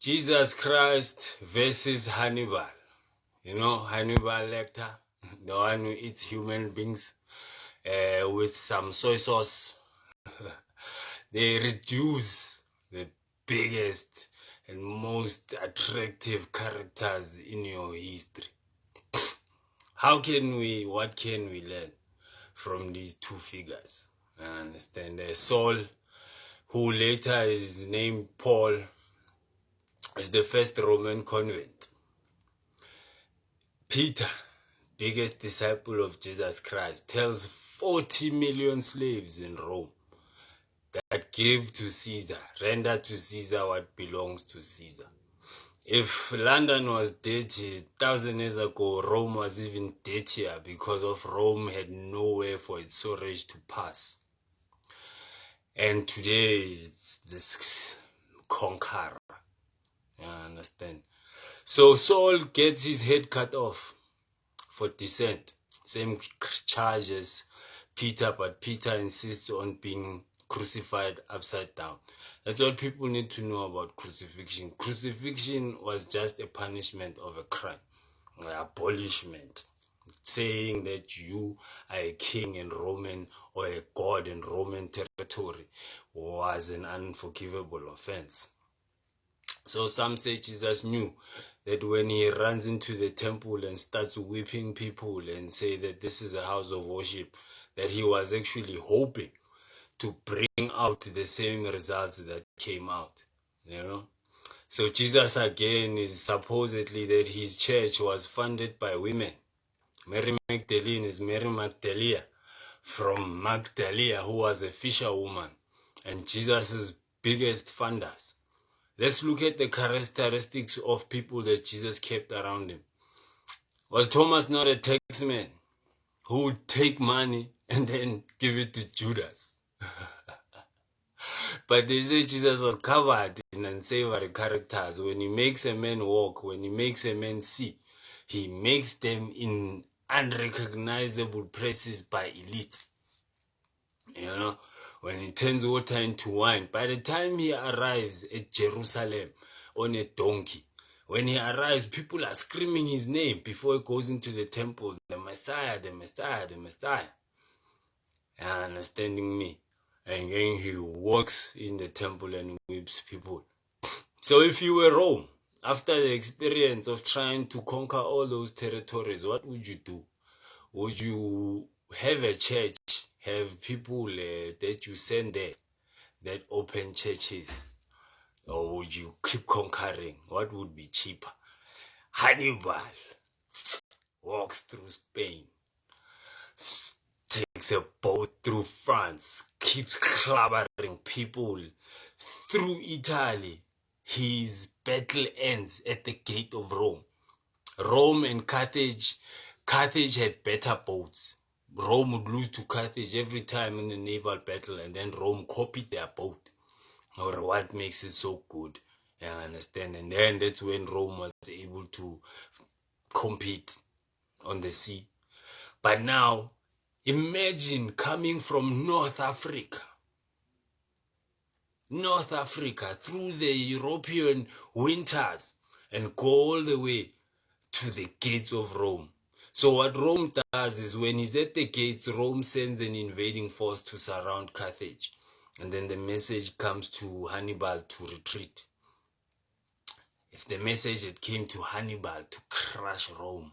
Jesus Christ versus Hannibal. You know Hannibal Lecter, the one who eats human beings with some soy sauce. They reduce the biggest and most attractive characters in your history. What can we learn from these two figures? I understand. Saul, who later is named Paul, is the first Roman convert. Peter, biggest disciple of Jesus Christ, tells 40 million slaves in Rome that give to Caesar, render to Caesar what belongs to Caesar. If London was dirty 1,000 years ago, Rome was even dirtier because of Rome had nowhere for its sewage to pass. And today it's this conqueror. You understand? So Saul gets his head cut off for dissent. Same charge as Peter, but Peter insists on being crucified upside down. That's what people need to know about crucifixion. Crucifixion was just a punishment of a crime, an abolishment. Saying that you are a king in Roman or a god in Roman territory was an unforgivable offense. So some say Jesus knew that when he runs into the temple and starts whipping people and say that this is a house of worship, that he was actually hoping to bring out the same results that came out, you know. So Jesus again is supposedly that his church was funded by women. Mary Magdalene is Mary Magdalea from Magdalea, who was a fisherwoman, and Jesus's biggest funders. Let's look at the characteristics of people that Jesus kept around him. Was Thomas not a taxman who would take money and then give it to Judas? But they say Jesus was covered in unsavory characters. When he makes a man walk, when he makes a man see, he makes them in unrecognizable places by elites. You know, when he turns water into wine, by the time he arrives at Jerusalem on a donkey, when he arrives, people are screaming his name before he goes into the temple. The Messiah, the Messiah, the Messiah. Understanding me? And then he walks in the temple and whips people. So if you were Rome, after the experience of trying to conquer all those territories, what would you do? Would you have a church, have people that you send there that open churches? Or would you keep conquering? What would be cheaper? Hannibal walks through Spain, takes a boat through France, keeps clobbering people through Italy. His battle ends at the gate of Rome. Rome and Carthage had better boats. Rome would lose to Carthage every time in a naval battle, and then Rome copied their boat. Or what makes it so good? I understand. And then that's when Rome was able to compete on the sea. But now, imagine coming from North Africa through the European winters and go all the way to the gates of Rome. So what Rome does is when he's at the gates, Rome sends an invading force to surround Carthage. And then the message comes to Hannibal to retreat. If the message had came to Hannibal to crush Rome,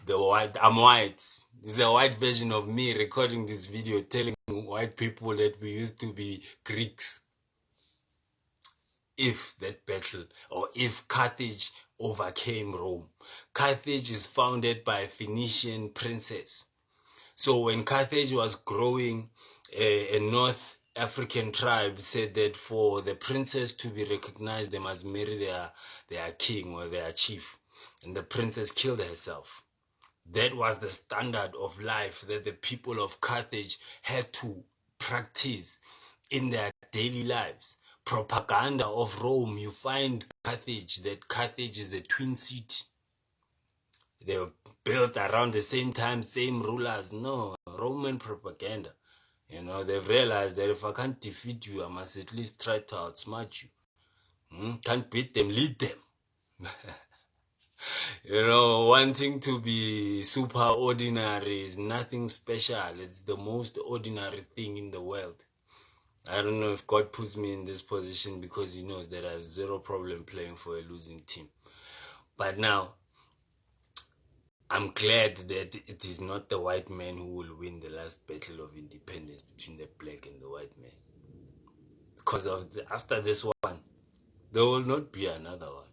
I'm white. This is a white version of me recording this video telling white people that we used to be Greeks. If that battle, or if Carthage overcame Rome. Carthage is founded by a Phoenician princess. So when Carthage was growing, a North African tribe said that for the princess to be recognized, they must marry their king or their chief. And the princess killed herself. That was the standard of life that the people of Carthage had to practice in their daily lives. Propaganda of Rome, you find that Carthage is a twin city. They were built around the same time, same rulers. No, Roman propaganda. You know, they've realized that if I can't defeat you, I must at least try to outsmart you. Can't beat them, lead them. Wanting to be super ordinary is nothing special. It's the most ordinary thing in the world. I don't know if God puts me in this position because he knows that I have zero problem playing for a losing team. But now, I'm glad that it is not the white man who will win the last battle of independence between the black and the white man. Because after this one, there will not be another one.